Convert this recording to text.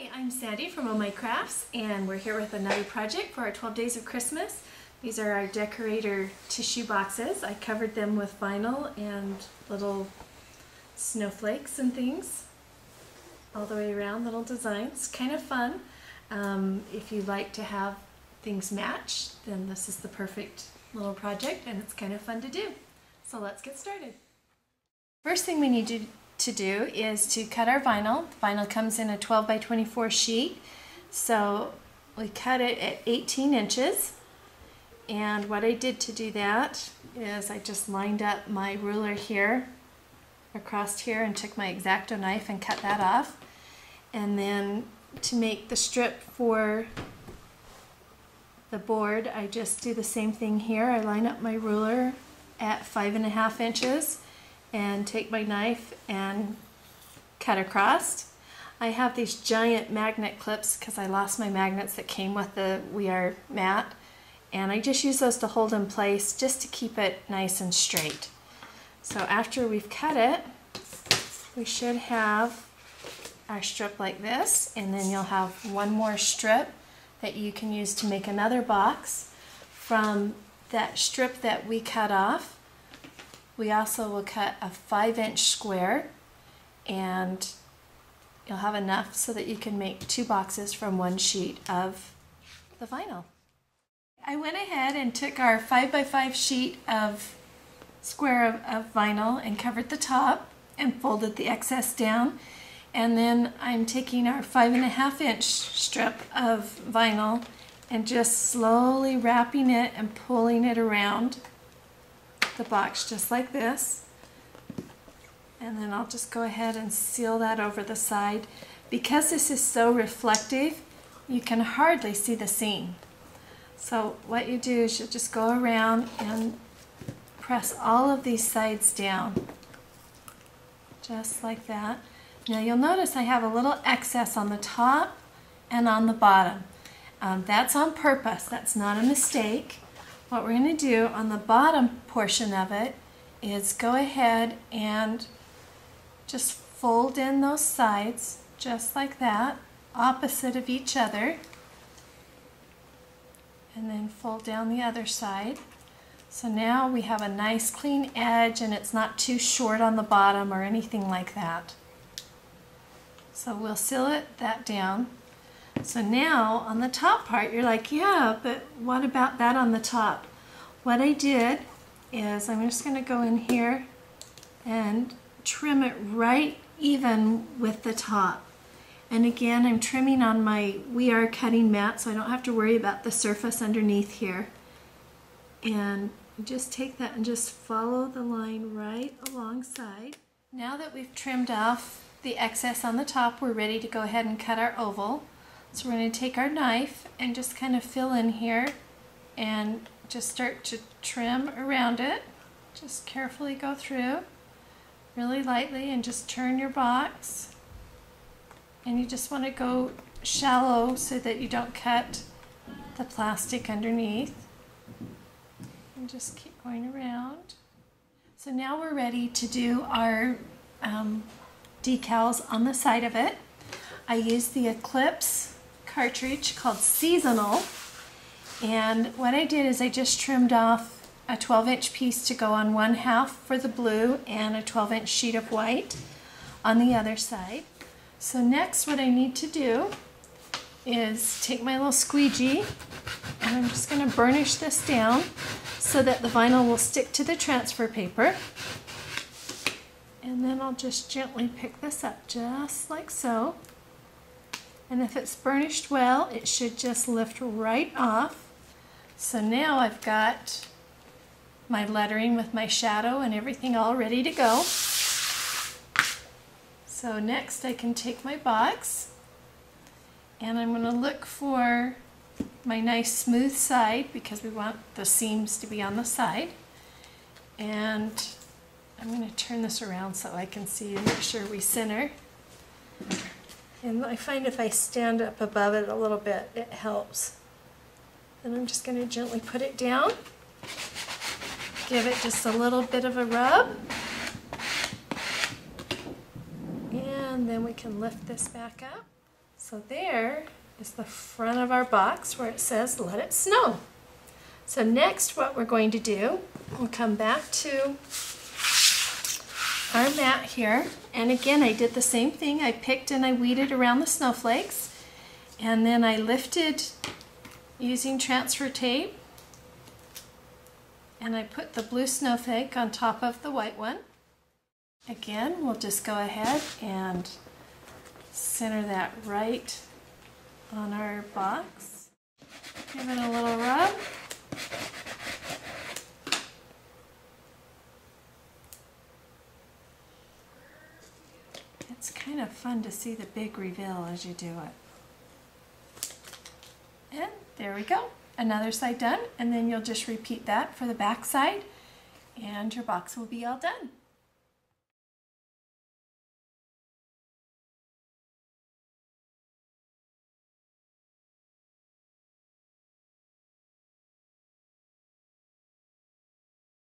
Hi, I'm Sandy from Oh My Crafts, and we're here with another project for our 12 Days of Christmas. These are our decorator tissue boxes. I covered them with vinyl and little snowflakes and things all the way around, little designs. Kind of fun. If you like to have things match, then this is the perfect little project, and it's kind of fun to do. So let's get started. First thing we need to do is to cut our vinyl. The vinyl comes in a 12 by 24 sheet, so we cut it at 18 inches. And what I did to do that is I just lined up my ruler here across here and took my X-Acto knife and cut that off. And then to make the strip for the board, I just do the same thing here. I line up my ruler at 5.5 inches and take my knife and cut across. I have these giant magnet clips because I lost my magnets that came with the We Are mat, and I just use those to hold in place just to keep it nice and straight. So after we've cut it, we should have our strip like this, and then you'll have one more strip that you can use to make another box from that strip that we cut off. We also will cut a 5-inch square, and you'll have enough so that you can make 2 boxes from one sheet of the vinyl. I went ahead and took our 5 by 5 sheet of square of vinyl and covered the top and folded the excess down. And then I'm taking our 5.5-inch strip of vinyl and just slowly wrapping it and pulling it around the box just like this, and then I'll just go ahead and seal that over the side. Because this is so reflective, you can hardly see the seam. So what you do is you just go around and press all of these sides down just like that. Now you'll notice I have a little excess on the top and on the bottom. That's on purpose, that's not a mistake. What we're going to do on the bottom portion of it is go ahead and just fold in those sides just like that, opposite of each other, and then fold down the other side. So now we have a nice clean edge, and it's not too short on the bottom or anything like that. So we'll seal that down. So now on the top part, you're like, yeah, but what about that on the top? What I did is I'm just going to go in here and trim it right even with the top. And again, I'm trimming on my We Are cutting mat, so I don't have to worry about the surface underneath here. And just take that and just follow the line right alongside. Now that we've trimmed off the excess on the top, we're ready to go ahead and cut our oval. So we're going to take our knife and just kind of fill in here and just start to trim around it. Just carefully go through, really lightly, and just turn your box. And you just want to go shallow so that you don't cut the plastic underneath. And just keep going around. So now we're ready to do our decals on the side of it. I used the Eclipse cartridge called Seasonal, and what I did is I just trimmed off a 12-inch piece to go on one half for the blue and a 12-inch sheet of white on the other side. So next what I need to do is take my little squeegee, and I'm just going to burnish this down so that the vinyl will stick to the transfer paper. And then I'll just gently pick this up just like so. And if it's burnished well, it should just lift right off. So now I've got my lettering with my shadow and everything all ready to go. So next I can take my box, and I'm going to look for my nice smooth side because we want the seams to be on the side. And I'm going to turn this around so I can see and make sure we center. And I find if I stand up above it a little bit, it helps. And I'm just going to gently put it down. Give it just a little bit of a rub. And then we can lift this back up. So there is the front of our box where it says "Let It Snow." So next what we're going to do, we'll come back to our mat here, and again I did the same thing. I picked and I weeded around the snowflakes, and then I lifted using transfer tape, and I put the blue snowflake on top of the white one. Again, we'll just go ahead and center that right on our box. Give it a little rub. It's kind of fun to see the big reveal as you do it. And there we go. Another side done, and then you'll just repeat that for the back side, and your box will be all done.